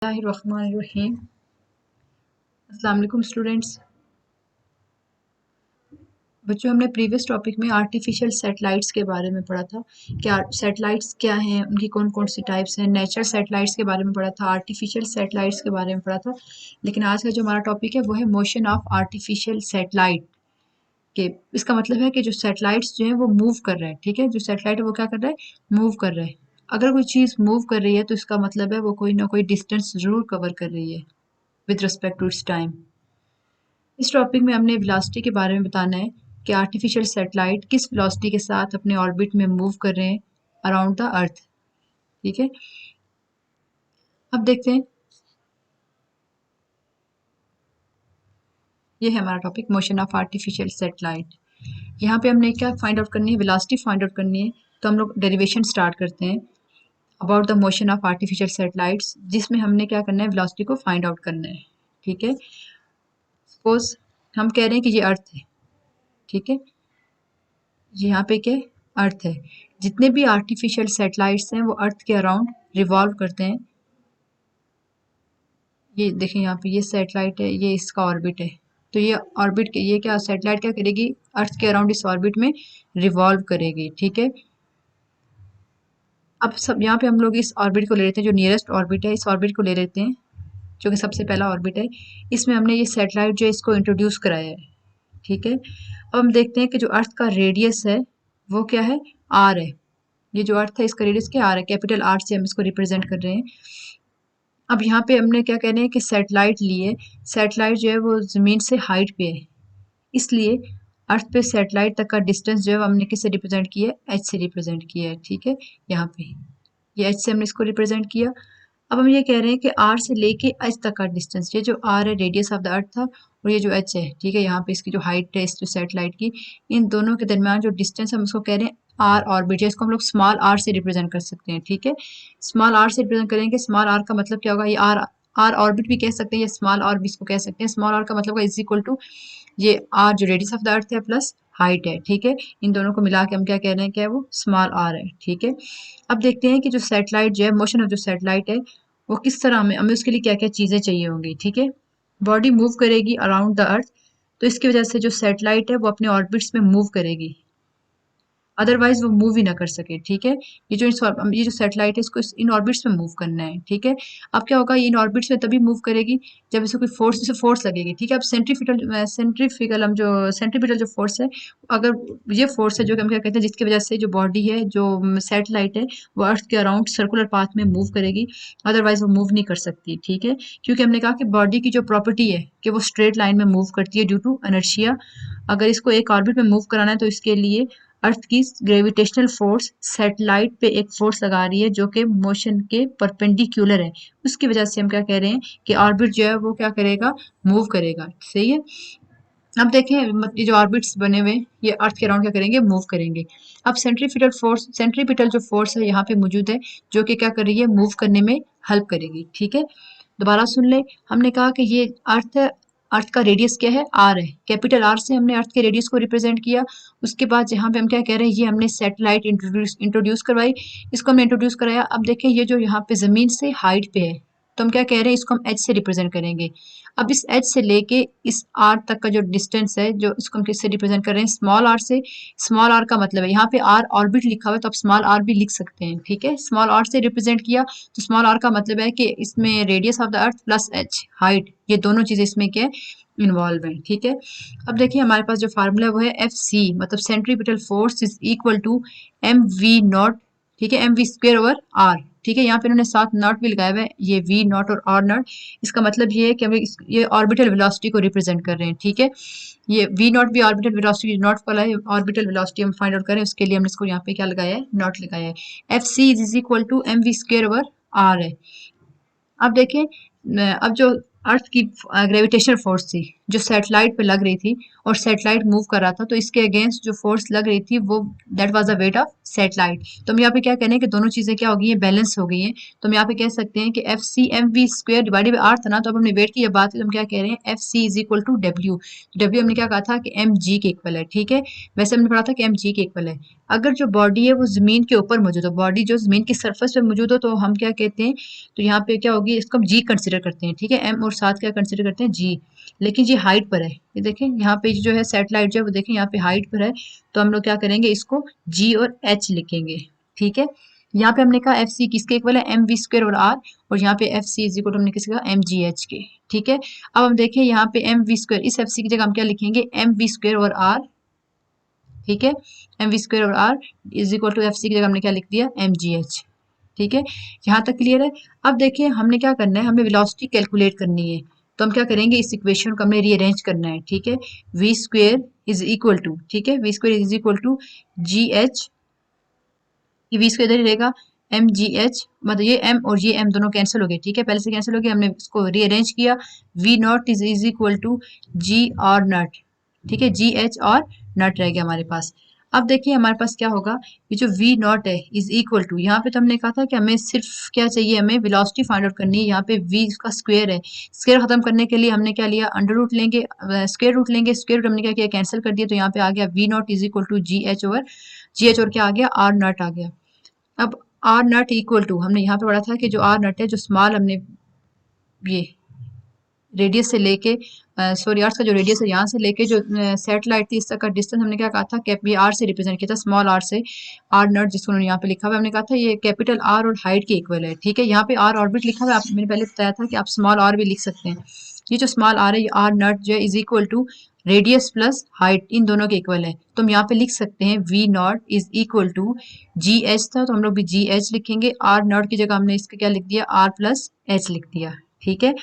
बिस्मिल्लाहिर्रहमानिर्रहीम। अस्सलाम वालेकुम स्टूडेंट्स। बच्चों, हमने प्रीवियस टॉपिक में आर्टिफिशियल सैटेलाइट्स के बारे में पढ़ा था। क्या सैटेलाइट्स क्या हैं, उनकी कौन कौन सी टाइप्स हैं। नेचुरल सैटेलाइट्स के बारे में पढ़ा था, आर्टिफिशियल सैटेलाइट्स के बारे में पढ़ा था। लेकिन आज का जो हमारा टॉपिक है वो है मोशन ऑफ आर्टिफिशियल सैटेलाइट। के इसका मतलब है कि जो सैटेलाइट्स जो हैं वो मूव कर रहे हैं। ठीक है, जो सैटेलाइट है वो क्या कर रहा है, मूव कर रहा है। अगर कोई चीज़ मूव कर रही है तो इसका मतलब है वो कोई ना कोई डिस्टेंस ज़रूर कवर कर रही है with respect to its time. इस टॉपिक में हमने वेलोसिटी के बारे में बताना है कि आर्टिफिशियल सैटेलाइट किस वेलोसिटी के साथ अपने ऑर्बिट में मूव कर रहे हैं अराउंड द अर्थ। ठीक है, अब देखते हैं, ये है हमारा topic motion of artificial satellite. यहाँ पे हमने क्या फाइंड आउट करनी है, वेलोसिटी फाइंड आउट करनी है। तो हम लोग डेरिवेशन स्टार्ट करते हैं about the motion of artificial satellites, जिसमें हमने क्या करना है, वेलोसिटी को फाइंड आउट करना है। ठीक है, सपोज हम कह रहे हैं कि ये अर्थ है। ठीक है, यहाँ पे क्या अर्थ है। जितने भी आर्टिफिशियल सैटेलाइट्स हैं वो अर्थ के अराउंड रिवॉल्व करते हैं। ये देखिए, यहाँ पे ये सैटेलाइट है, ये इसका ऑर्बिट है। तो ये ऑर्बिट के ये क्या सैटेलाइट क्या करेगी, अर्थ के अराउंड इस ऑर्बिट में रिवॉल्व करेगी। ठीक है, अब सब यहाँ पे हम लोग इस ऑर्बिट को ले लेते हैं, जो नियरेस्ट ऑर्बिट है इस ऑर्बिट को ले लेते हैं, जो कि सबसे पहला ऑर्बिट है। इसमें हमने ये सैटेलाइट जो है इसको इंट्रोड्यूस कराया है। ठीक है, अब हम देखते हैं कि जो अर्थ का रेडियस है वो क्या है, आर है। ये जो अर्थ है इसका रेडियस क्या आर है, कैपिटल आर से हम इसको रिप्रेजेंट कर रहे हैं। अब यहाँ पे हमने क्या कहना है कि सैटेलाइट लिए, सैटेलाइट जो है वो ज़मीन से हाइट पे है, इसलिए अर्थ पे सैटेलाइट तक का डिस्टेंस जो है हमने किससे रिप्रेजेंट किया है, एच से रिप्रेजेंट किया है। ठीक है, यहाँ पे ये एच से हमने इसको रिप्रेजेंट किया। अब हम ये कह रहे हैं कि आर से लेके एच तक का डिस्टेंस, ये जो आर है रेडियस ऑफ द अर्थ था, और ये जो एच है, ठीक है, यहाँ पे इसकी जो हाइट है इस जो सैटेलाइट की, इन दोनों के दरमियान जो डिस्टेंस हम उसको कह रहे हैं आर ऑर्बिट, इसको हम लोग स्मॉल आर से रिप्रेजेंट कर सकते हैं। ठीक है, स्मॉल आर से रिप्रेजेंट करेंगे। स्मॉल आर का मतलब क्या होगा, ये आर आर ऑर्बिट भी कह सकते हैं या स्मॉल आर भी इसको कह सकते हैं। स्मॉल आर का मतलब इज इक्वल टू ये आर जो रेडियस ऑफ द अर्थ है प्लस हाइट है। ठीक है, इन दोनों को मिला के हम क्या कह रहे हैं, क्या है वो स्मॉल आर है। ठीक है, अब देखते हैं कि जो सैटेलाइट जो है, मोशन ऑफ जो सैटेलाइट है वो किस तरह हमें उसके लिए क्या क्या चीज़ें चाहिए होंगी। ठीक है, बॉडी मूव करेगी अराउंड द अर्थ, तो इसकी वजह से जो सैटेलाइट है वो अपने ऑर्बिट्स में मूव करेगी, अदरवाइज वो मूव ही ना कर सके। ठीक है, ये जो सैटेलाइट है इसको इन ऑर्बिट्स में मूव करना है। ठीक है, अब क्या होगा, ये इन ऑर्बिट्स में तभी मूव करेगी जब इसे कोई फोर्स, इसे फोर्स लगेगी। ठीक है, अब सेंट्रीफ्यूगल हम जो सेंट्रीपिटल जो फोर्स है, अगर ये फोर्स है जो कि हम क्या कहते हैं, जिसकी वजह से जो बॉडी है, जो सैटेलाइट है, वो अर्थ के अराउंड सर्कुलर पाथ में मूव करेगी, अदरवाइज वो मूव नहीं कर सकती। ठीक है, क्योंकि हमने कहा कि बॉडी की जो प्रॉपर्टी है कि वो स्ट्रेट लाइन में मूव करती है ड्यू टू इनर्शिया। अगर इसको एक ऑर्बिट में मूव कराना है तो इसके लिए अर्थ की ग्रेविटेशनल फोर्स सैटेलाइट पे एक फोर्स लगा रही है जो कि मोशन के परपेंडिकुलर है। उसकी वजह से हम क्या कह रहे हैं कि ऑर्बिट जो है वो क्या करेगा, मूव करेगा। सही है, अब देखें ये जो ऑर्बिट्स बने हुए ये अर्थ के अराउंड क्या करेंगे, मूव करेंगे। अब सेंट्रीपिटल जो फोर्स है यहाँ पे मौजूद है, जो कि क्या कर रही है, मूव करने में हेल्प करेगी। ठीक है, दोबारा सुन ले, हमने कहा कि ये अर्थ का रेडियस क्या है, आर है। कैपिटल आर से हमने अर्थ के रेडियस को रिप्रेजेंट किया। उसके बाद यहाँ पे हम क्या कह रहे हैं, ये हमने सैटेलाइट इंट्रोड्यूस करवाई, इसको हमने इंट्रोड्यूस कराया। अब देखें ये जो यहाँ पे जमीन से हाइट पे है, तो हम क्या कह रहे हैं, इसको हम एच से रिप्रेजेंट करेंगे। अब इस एच से लेके इस आर तक का जो डिस्टेंस है, जो इसको हम किससे रिप्रेजेंट कर रहे हैं, स्मॉल आर से। स्मॉल आर का मतलब है, यहाँ पे आर ऑर्बिट लिखा हुआ है तो आप स्मॉल आर भी लिख सकते हैं। ठीक है, स्मॉल आर से रिप्रेजेंट किया, तो स्मॉल आर का मतलब है कि इसमें radius of the earth plus H height, ये दोनों चीजें इसमें क्या इन्वॉल्व है। ठीक है, अब देखिए हमारे पास जो फार्मूला है वो है एफ सी, मतलब centripetal force is equal to M V naught. ठीक है, M V square over R. ठीक है, यहाँ पे इन्होंने साथ नॉट भी लगाया हुआ है, ये वी नॉट और आर नॉट। इसका मतलब ये है कि हम ये ऑर्बिटल वेलोसिटी को रिप्रेजेंट कर रहे हैं। ठीक है, ये वी नॉट भी ऑर्बिटल वेलोसिटी नॉट वाला है, ऑर्बिटल वेलोसिटी हम फाइंड आउट करें उसके लिए हमने इसको यहाँ पे क्या लगाया है, नॉट लगाया है। F C is equal to M V square over R है। अब देखें, अब जो अर्थ की ग्रेविटेशनल फोर्स थी जो सैटेलाइट पे लग रही थी और सैटेलाइट मूव कर रहा था, तो इसके अगेंस्ट जो फोर्स लग रही थी वो that was the weight of satellite. तो हम यहाँ पे क्या कहने हैं कि दोनों चीजें क्या हो गई हैं, बैलेंस हो गई हैं। तो हम यहाँ पे कह सकते हैं कि F C M V square divided by R था ना, तो अब हमने वेट की बात है तो हम क्या कह रहे हैं, F C is equal to W. W हमने क्या कहा था कि एम जी के इक्वल है। ठीक है, वैसे हमने पढ़ा था कि एम जी के इक्वल है। अगर जो बॉडी है वो ज़मीन के ऊपर मौजूद हो, बॉडी जो ज़मीन की सरफेस पे मौजूद हो, तो हम क्या कहते हैं, तो यहाँ पे क्या होगी, इसको हम जी कंसिडर करते हैं, ठीक है। एम और साथ क्या कंसिडर करते हैं, जी। लेकिन ये हाइट पर है, ये देखें यहाँ पे जो है सैटेलाइट जो है वो देखें यहाँ पे हाइट पर है, तो हम लोग क्या करेंगे, इसको जी और एच लिखेंगे, ठीक है। यहाँ पे हमने कहा एफ सी किसके इक्वल है, एम वी स्क्वायर और आर, और यहाँ पे एफ सी इज इक्वल हमने किसका, एम जी एच के, ठीक है। अब हम देखें यहाँ पे एम वी स्क्वायर, इस एफ सी की जगह हम क्या लिखेंगे, एम वी स्क्वायर और आर, ठीक है। एम वी स्क्वायर और R is equal to F C की जगह हमने क्या लिख दिया, एम जी एच, ठीक है। यहाँ तक क्लियर है। अब देखिए हमने क्या करना है, हमें वेलोसिटी कैलकुलेट करनी है, तो हम क्या करेंगे, इस इक्वेशन को हमने रीअरेंज करना है, ठीक है। V square is equal to, ठीक है, V square is equal to G H, ये वी स्क्वायर इधर ही रहेगा, एम जी एच, मतलब ये एम और ये एम दोनों कैंसिल हो गए, ठीक है, पहले से कैंसिल हो गए, हमने इसको रीअरेंज किया, V naught is equal to G R naught, ठीक है, जी एच और नट रह गया हमारे पास। अब देखिए हमारे पास क्या होगा, ये जो वी नॉट है इज इक्वल टू, यहाँ पे तो हमने कहा था कि हमें सिर्फ क्या चाहिए, हमें वेलोसिटी फाइंड आउट करनी है, यहाँ पे वी का स्क्वायर है, स्क्वायर खत्म करने के लिए हमने क्या लिया, अंडर रूट लेंगे, स्क्वायर रूट लेंगे, स्क्वायर रूट हमने क्या किया, कैंसिल कर दिया, तो यहाँ पे आ गया V naught is equal to G H over, G H और क्या आ गया, आर नट आ गया। अब आर नट इक्वल टू, हमने यहाँ पे पढ़ा था कि जो आर नट है, जो स्मॉल हमने ये रेडियस से लेके, सॉरी अर्थ का जो रेडियस है यहाँ से लेके जो सैटेलाइट थी इस तक का डिस्टेंस हमने क्या कहा था, कैप ये आर से रिप्रेजेंट किया था, स्मॉल आर से, आर नट जिसको उन्होंने यहाँ पे लिखा हुआ, हमने कहा था ये कैपिटल आर और हाइट के इक्वल है, ठीक है। यहाँ पे आर ऑर्बिट लिखा हुआ है, मैंने पहले बताया था कि आप स्मॉल आर भी लिख सकते हैं। ये जो स्मॉल आर है, ये आर नट जो है is equal to radius plus height, इन दोनों के इक्वल है, तो हम यहाँ पे लिख सकते हैं V naught is equal to G H था, तो हम लोग भी जी एच लिखेंगे, आर नॉट की जगह हमने इसका क्या लिख दिया, आर प्लस एच लिख दिया, ठीक है।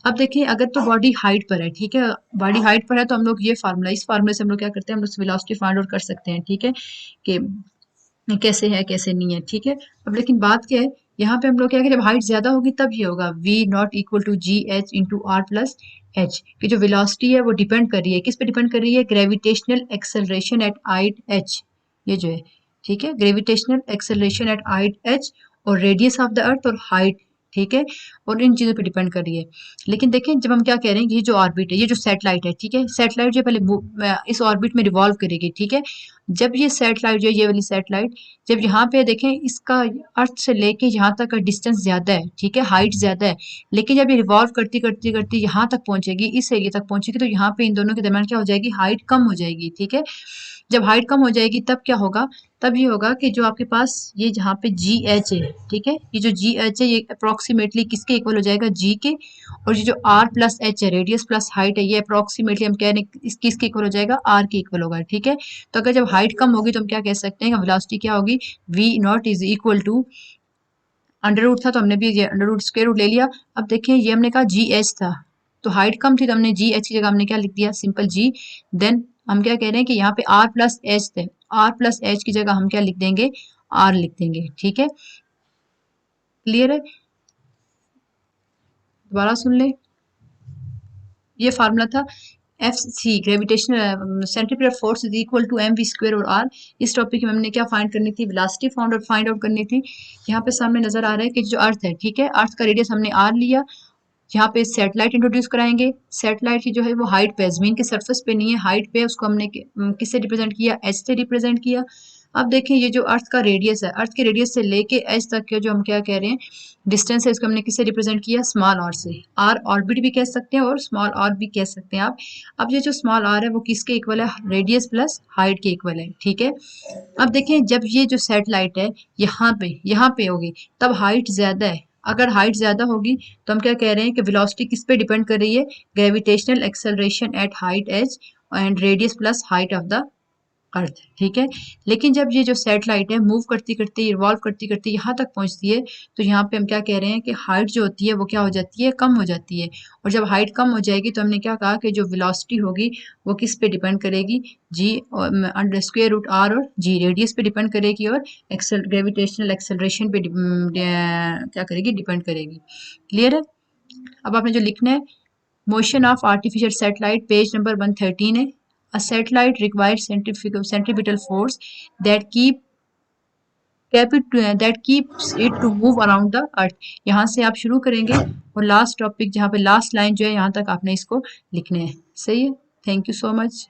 अब देखिए अगर तो बॉडी हाइट पर है, ठीक है, बॉडी हाइट पर है, तो हम लोग ये फार्मूला, इस फार्मूले से हम लोग क्या करते हैं, हम लोग वेलोसिटी फाइंड आउट कर सकते हैं, ठीक है, कि कैसे है कैसे नहीं है, ठीक है। अब लेकिन बात क्या है, यहाँ पे हम लोग क्या है, जब हाइट ज्यादा होगी तब ये होगा V naught equal to G H into R plus H, की जो वेलोसिटी है वो डिपेंड कर रही है, किस पे डिपेंड कर रही है, gravitational acceleration at height H, ये जो है, ठीक है, gravitational acceleration at height H और रेडियस ऑफ द अर्थ और हाइट, ठीक है, और इन चीज़ों पे डिपेंड कर रही है। लेकिन देखें जब हम क्या कह रहे हैं कि ये जो ऑर्बिट है, ये जो सैटेलाइट है, ठीक है, सैटेलाइट जो पहले इस ऑर्बिट में रिवॉल्व करेगी, ठीक है। जब ये सैटेलाइट जो है, ये वाली सैटेलाइट जब यहाँ पे देखें, इसका अर्थ से लेके यहाँ तक का डिस्टेंस ज्यादा है, ठीक है, हाइट ज्यादा है, लेकिन जब ये रिवॉल्व करती करती करती यहाँ तक पहुंचेगी, इस एरिया तक पहुंचेगी, तो यहाँ पे इन दोनों के दरमियान क्या हो जाएगी, हाइट कम हो जाएगी, ठीक है। जब हाइट कम हो जाएगी तब क्या होगा, तब ये होगा कि जो आपके पास ये जहाँ पे जी एच है, ठीक है, ये जो जी एच है ये अप्रोक्सीमेटली किसके इक्वल हो जाएगा, जी के, और ये जो आर प्लस एच है, रेडियस प्लस हाइट है, ये अप्रोक्सीमेटली हम कह रहे हैं किसके इक्वल हो जाएगा, आर के इक्वल होगा, ठीक है। तो अगर जब हाइट कम होगी तो हम क्या कह सकते हैं, वेलोसिटी क्या होगी, V naught is equal to under root था, तो हमने भी ये अंडर रूट स्क्वायर रूट ले लिया। अब देखिए ये हमने कहा जी एच था, तो हाइट कम थी, तो हमने जी एच की जगह हमने क्या लिख दिया, सिंपल जी। देन हम क्या कह रहे हैं कि यहाँ पे आर प्लस एच थे, आर प्लस एच की जगह हम क्या लिख देंगे, आर लिख देंगे, ठीक है, क्लियर है। दोबारा सुन ले, ये फार्मूला था F C, gravitational centripetal force is equal to M V square और आर। इस टॉपिक में हमने क्या फाइंड करनी थी, वेलोसिटी फाइंड आउट करनी थी। यहाँ पे सामने नजर आ रहा है कि जो अर्थ है, ठीक है, अर्थ का रेडियस हमने आर लिया, यहाँ पे सैटेलाइट इंट्रोड्यूस कराएंगे, सैटेलाइट की जो है वो हाइट पे, जमीन के सरफेस पे नहीं है, हाइट पे, उसको हमने किससे रिप्रेजेंट किया, एच से रिप्रेजेंट किया। अब देखें ये जो अर्थ का रेडियस है, अर्थ के रेडियस से लेके एच तक के जो हम क्या कह रहे हैं डिस्टेंस है, इसको हमने किससे रिप्रेजेंट किया, स्मॉल आर से, आर ऑर्बिट भी कह सकते हैं और स्मॉल आर भी कह सकते हैं आप। अब ये जो स्मॉल आर है वो किसके इक्वल है, रेडियस प्लस हाइट के इक्वल है, ठीक है। अब देखें जब ये जो सैटेलाइट है यहाँ पे होगी तब हाइट ज्यादा है, अगर हाइट ज्यादा होगी तो हम क्या कह रहे हैं कि वेलोसिटी किस पे डिपेंड कर रही है, gravitational acceleration at height H and radius plus height of the earth, ठीक है। लेकिन जब ये जो सैटेलाइट है मूव करती करती रिवॉल्व करती करती यहाँ तक पहुंचती है, तो यहाँ पे हम क्या कह रहे हैं कि हाइट जो होती है वो क्या हो जाती है, कम हो जाती है, और जब हाइट कम हो जाएगी तो हमने क्या कहा कि जो वेलोसिटी होगी वो किस पे डिपेंड करेगी, जी अंडर स्क्वायर रूट आर और जी, रेडियस पे डिपेंड करेगी और ग्रेविटेशनल एक्सेलरेशन पे क्या करेगी, डिपेंड करेगी, क्लियर है। अब आपने जो लिखना है, motion of artificial satellite, page number 113 है। A satellite requires centripetal force that keeps it to move around the earth। यहाँ से आप शुरू करेंगे और लास्ट टॉपिक जहाँ पे लास्ट लाइन जो है यहाँ तक आपने इसको लिखने हैं, सही है। Thank you so much.